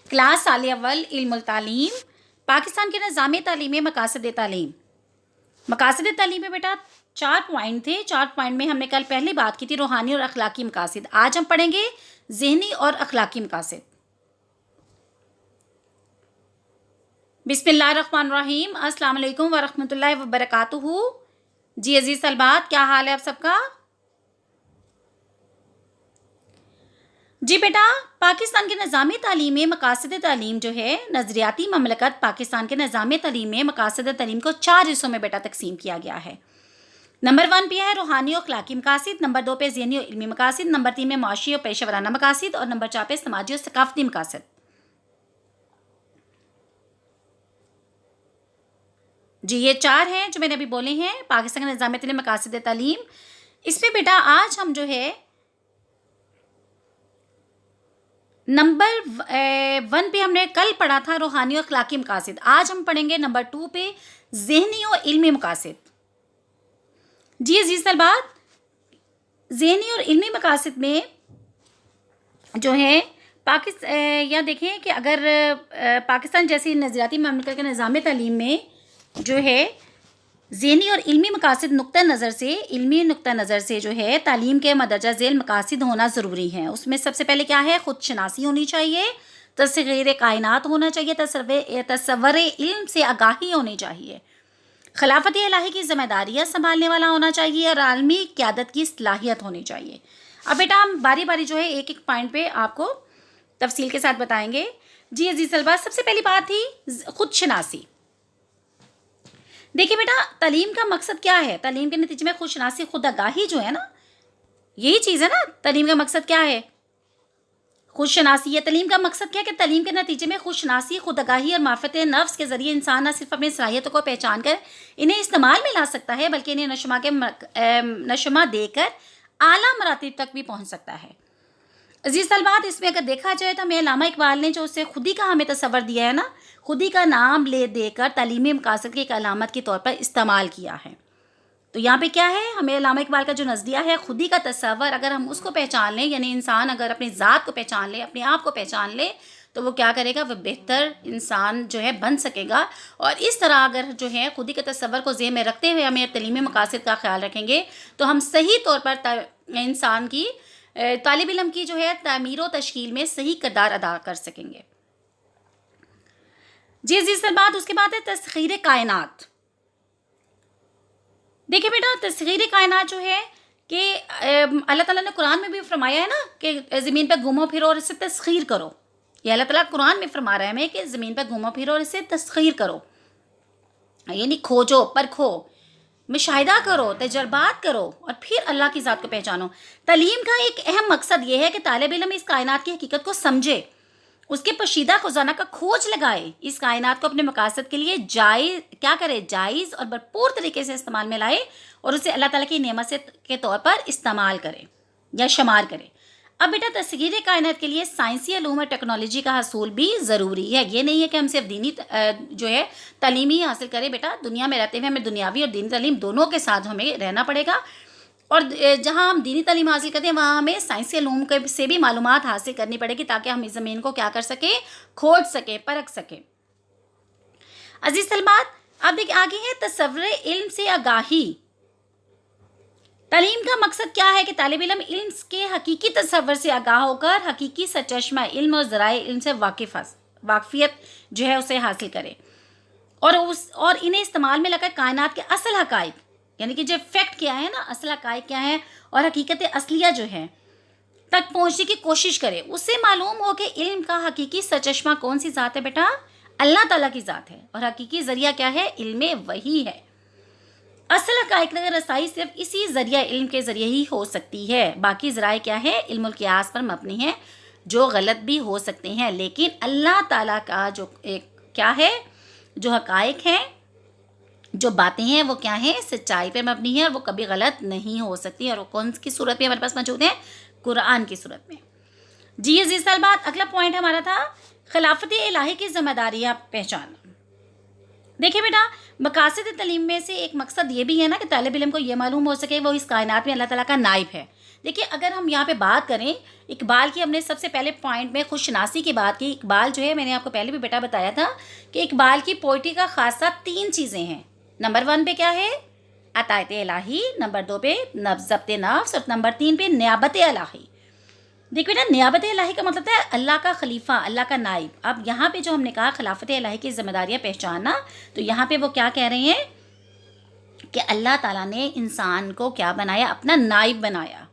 Class साल अव्वल इल्मुल तालीम, पाकिस्तान के निज़ाम तालीमी मकासद तालीम। मकासद तालीम में बेटा 4 पॉइंट थे। 4 पॉइंट में हमने कल पहले बात की थी रूहानी और अखलाकी मकासद। आज हम पढ़ेंगे ज़हनी और अखलाकी मकासद। बिस्मिल्लाहिर्रहमानिर्रहीम। अस्सलाम वालेकुम वरहमतुल्लाहि वबरकातुहू। जी अजीज़ तलबात, क्या हाल है आप सबका? जी बेटा, पाकिस्तान के निज़ामी तालीम में मकासद तालीम जो है, नज़रियाती ममलकत पाकिस्तान के निज़ाम तालीम में मकासद तालीम को 4 हिस्सों में बेटा तकसीम किया गया है। नंबर 1 पे है रूहानी और अखलाकी मकासद, नंबर 2 पे ज़हनी और इल्मी मकासद, नंबर 3 में मुआशी और पेशेवराना मकासद और नंबर 4 पे समाजी और सकाफ़ती मकासद। जी ये 4 हैं जो मैंने अभी बोले हैं पाकिस्तान के निज़ाम तालीम मकासद तालीम। इसमें बेटा आज हम जो है नंबर 1 पे हमने कल पढ़ा था रूहानी और अखलाकी मकासद। आज हम पढ़ेंगे नंबर 2 पे ज़हनी और इल्मी मकासद। जी अजीज़ तलबात, ज़हनी और इल्मी मकासद में जो है या देखें कि अगर पाकिस्तान जैसी नज़रियाती ममलकत के निज़ाम तालीम में जो है ज़हनी और इल्मी मकासद नुक्ता नज़र से, इल्मी नुक्ता नज़र से जो है तालीम के मदरजा ज़ेल मकासद होना ज़रूरी है। उसमें सबसे पहले क्या है, ख़ुद शनासी होनी चाहिए, तस्ग़ीर कायनात होना चाहिए, तसव्वुर इल्म से आगाही होनी चाहिए, खिलाफत इलाही की ज़िम्मेदारियाँ संभालने वाला होना चाहिए और आलमी क़यादत की सलाहियत होनी चाहिए। अब बेटा हम बारी बारी जो है एक एक पॉइंट पे आपको तफसील के साथ बताएंगे। जी अजीज़ तलबा, सबसे पहली बात थी ख़ुद शनासी। देखिए बेटा, तालीम का मकसद क्या है? तालीम के नतीजे में खुदशनासी, खुद आगाही जो है ना, यही चीज़ है ना। तालीम का मकसद क्या है? खुदशनासी। ये तालीम का मकसद क्या है कि तालीम के नतीजे में खुदशनासी, खुद आगाही और मार्फत नफ्स के ज़रिए इंसान न सिर्फ अपनी सलाहियतों को पहचान कर इन्हें इस्तेमाल में ला सकता है, बल्कि इन्हें नशमा देकर आला मरातब तक भी पहुँच सकता है। अजीज़ तलबात, इसमें अगर देखा जाए तो हमें अल्लामा इकबाल ने जो उससे खुदी का हमें तसव्वुर दिया है ना, खुदी का नाम ले देकर तालीमी मकासद की एक अलामत के तौर पर इस्तेमाल किया है। तो यहाँ पे क्या है, हमें अल्लामा इकबाल का जो नज़रिया है खुदी का तसव्वुर, अगर हम उसको पहचान लें, यानी इंसान अगर अपनी ज़ात को पहचान ले, अपने आप को पहचान ले, तो वो क्या करेगा, वह बेहतर इंसान जो है बन सकेगा। और इस तरह अगर जो है खुदी के तसव्वुर को ज़हन में रखते हुए हमें तालीमी मकासद का ख्याल रखेंगे तो हम सही तौर पर इंसान की तालिब इल्म की जो है तामीर व तश्कील में सही किरदार अदा कर सकेंगे। जी अजीज़ तलबात, उसके बाद है तस्ख़ीर कायनात। देखिए बेटा, तस्ख़ीर कायनात जो है कि अल्लाह ताला ने कुरान में भी फरमाया है ना कि ज़मीन पर घूमो फिरो और इसे तस्ख़ीर करो। ये अल्लाह ताला कुरान में फरमा रहा है हमें कि ज़मीन पर घूमो फिरो और इसे तस्ख़ीर करो, यानी खोजो, परखो, मुशाहिदा करो, तजर्बात करो और फिर अल्लाह की ज़ात को पहचानो। तालीम का एक अहम मकसद ये है कि तालिब इल्म इस कायनात की हकीकत को समझे, उसके पोशीदा ख़ज़ाना का खोज लगाए, इस कायनात को अपने मकासद के लिए जायज़ और भरपूर तरीके से इस्तेमाल में लाए और उसे अल्लाह ताला की नेमत के तौर पर इस्तेमाल करे या शुमार करे। अब बेटा, तस्ग़ीर कायनात के लिए साइंसी इल्म और टेक्नोलॉजी का हसूल भी ज़रूरी है। ये नहीं है कि हम सिर्फ दीनी जो है तालीम ही हासिल करें। बेटा, दुनिया में रहते हुए हमें दुनियावी और दीनी तालीम दोनों के साथ हमें रहना पड़ेगा। और जहाँ हम दीनी तालीम हासिल करते हैं वहाँ हमें साइंसी इल्म से भी मालूमात हासिल करनी पड़ेगी, ताकि हम इस ज़मीन को क्या कर सकें, खोज सकें, परख सकें। अजीज़ तलबात, अब देखिए आगे है तसव्वुर इल्म से आगाही। तालीम का मकसद क्या है कि तालिब इल्म इल्म के हकीकी तसव्वुर से आगाह होकर हकीकी सरचश्मा इल्म और ज़राए इल्म से वाक़फ़ियत जो है उसे हासिल करे और इन्हें इस्तेमाल में लाकर कायनात के असल हक़ाइक़, यानी कि जो फैक्ट क्या है ना, असल हक़ाइक़ क्या है और हकीकत असलिया जो है तक पहुँचने की कोशिश करे। उससे मालूम हो कि इल्म का हकीकी सरचश्मा कौन सी ज़ात है बेटा, अल्लाह ताला की ज़ात है, और हकीकी ज़रिया क्या है, इल्म वही है। असल हक़ाइक़ तक रसाई सिर्फ इसी ज़रिया इल्म के ज़रिए ही हो सकती है। बाकी ज़राए क्या है, इल्मुल क़ियास पर मबनी है, जो गलत भी हो सकते हैं, लेकिन अल्लाह ताला का जो एक क्या है, जो हक़ाइक़ हैं, जो बातें हैं वो क्या हैं, सच्चाई पर मबनी है और वो कभी गलत नहीं हो सकती। और वो कौन सी सूरत में हमारे पास मौजूद है, कुरान की सूरत में। जी अजीज़ तलबात, अगला पॉइंट हमारा था खिलाफत इलाही की ज़िम्मेदारियाँ पहचानना। देखिए बेटा, मकासद तालीम में से एक मकसद ये भी है ना कि तालिब इल्म को ये मालूम हो सके वो इस कायनात में अल्लाह ताला का नाइब है। دیکھیے اگر ہم یہاں پہ بات کریں اقبال کی، ہم نے سب سے پہلے پوائنٹ میں خوش شناسی کی بات کی. اقبال جو ہے، میں نے آپ کو پہلے بھی بیٹا بتایا تھا کہ اقبال کی پوئٹری کا خاصہ 3 چیزیں ہیں. نمبر 1 پہ کیا ہے؟ عطایت الہی. نمبر 2 پہ ضبط نفس. اور نمبر 3 پہ نیابت الہی. دیکھو نا، نیابت الہی کا مطلب ہے اللہ کا خلیفہ، اللہ کا نائب. اب یہاں پہ جو ہم نے کہا خلافت الہی کی ذمہ داریاں پہچاننا، تو یہاں پہ وہ کیا کہہ رہے ہیں کہ اللہ تعالیٰ نے انسان کو کیا بنایا؟ اپنا نائب بنایا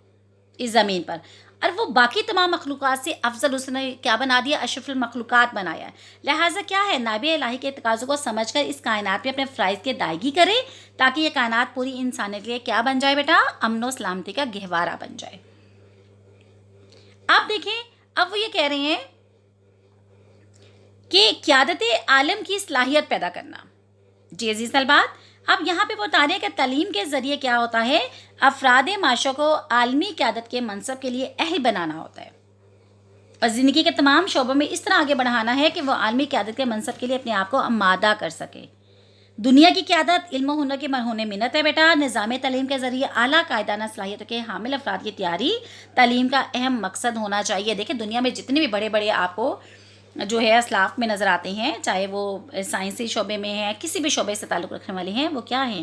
اس زمین پر. اور وہ باقی تمام مخلوقات سے افضل اس نے کیا بنا دیا؟ اشرف المخلوقات بنایا. لہٰذا کیا ہے، نائب الہی کے تقاضوں کو سمجھ کر اس کائنات میں اپنے فرائض کی ادائیگی کرے، تاکہ یہ کائنات پوری انسانیت کے لیے کیا بن جائے بیٹا؟ امن و سلامتی کا گہوارہ بن جائے. آپ دیکھیں اب وہ یہ کہہ رہے ہیں کہ قیادت عالم کی صلاحیت پیدا کرنا. جی عزیز طلبات، اب یہاں پہ وہ بتا رہے ہیں کہ تعلیم کے ذریعے کیا ہوتا ہے؟ افراد معاشرہ کو عالمی قیادت کے منصب کے لیے اہل بنانا ہوتا ہے، اور زندگی کے تمام شعبوں میں اس طرح آگے بڑھانا ہے کہ وہ عالمی قیادت کے منصب کے لیے اپنے آپ کو آمادہ کر سکے. دنیا کی قیادت علم و ہنر کے مرہون منت ہے بیٹا. نظام تعلیم کے ذریعے اعلیٰ قائدانہ صلاحیتوں کے حامل افراد کی تیاری تعلیم کا اہم مقصد ہونا چاہیے. دیکھیں دنیا میں جتنے بھی بڑے بڑے آپ کو جو ہے اسلاف میں نظر آتے ہیں، چاہے وہ سائنسی شعبے میں ہیں، کسی بھی شعبے سے تعلق رکھنے والے ہیں، وہ کیا ہیں؟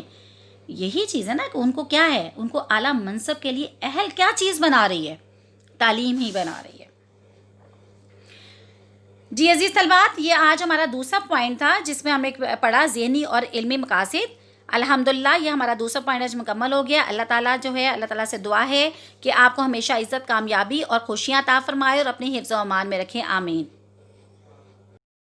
یہی چیز ہے نا کہ ان کو کیا ہے، ان کو اعلیٰ منصب کے لیے اہل کیا چیز بنا رہی ہے؟ تعلیم ہی بنا رہی ہے. جی عزیز طلبات، یہ آج ہمارا دوسرا پوائنٹ تھا جس میں ہم نے پڑھا ذہنی اور علمی مقاصد. الحمدللہ یہ ہمارا دوسرا پوائنٹ آج مکمل ہو گیا. اللہ تعالیٰ جو ہے، اللہ تعالیٰ سے دعا ہے کہ آپ کو ہمیشہ عزت، کامیابی اور خوشیاں عطا فرمائے اور اپنے حفظ و امان میں رکھیں. آمین.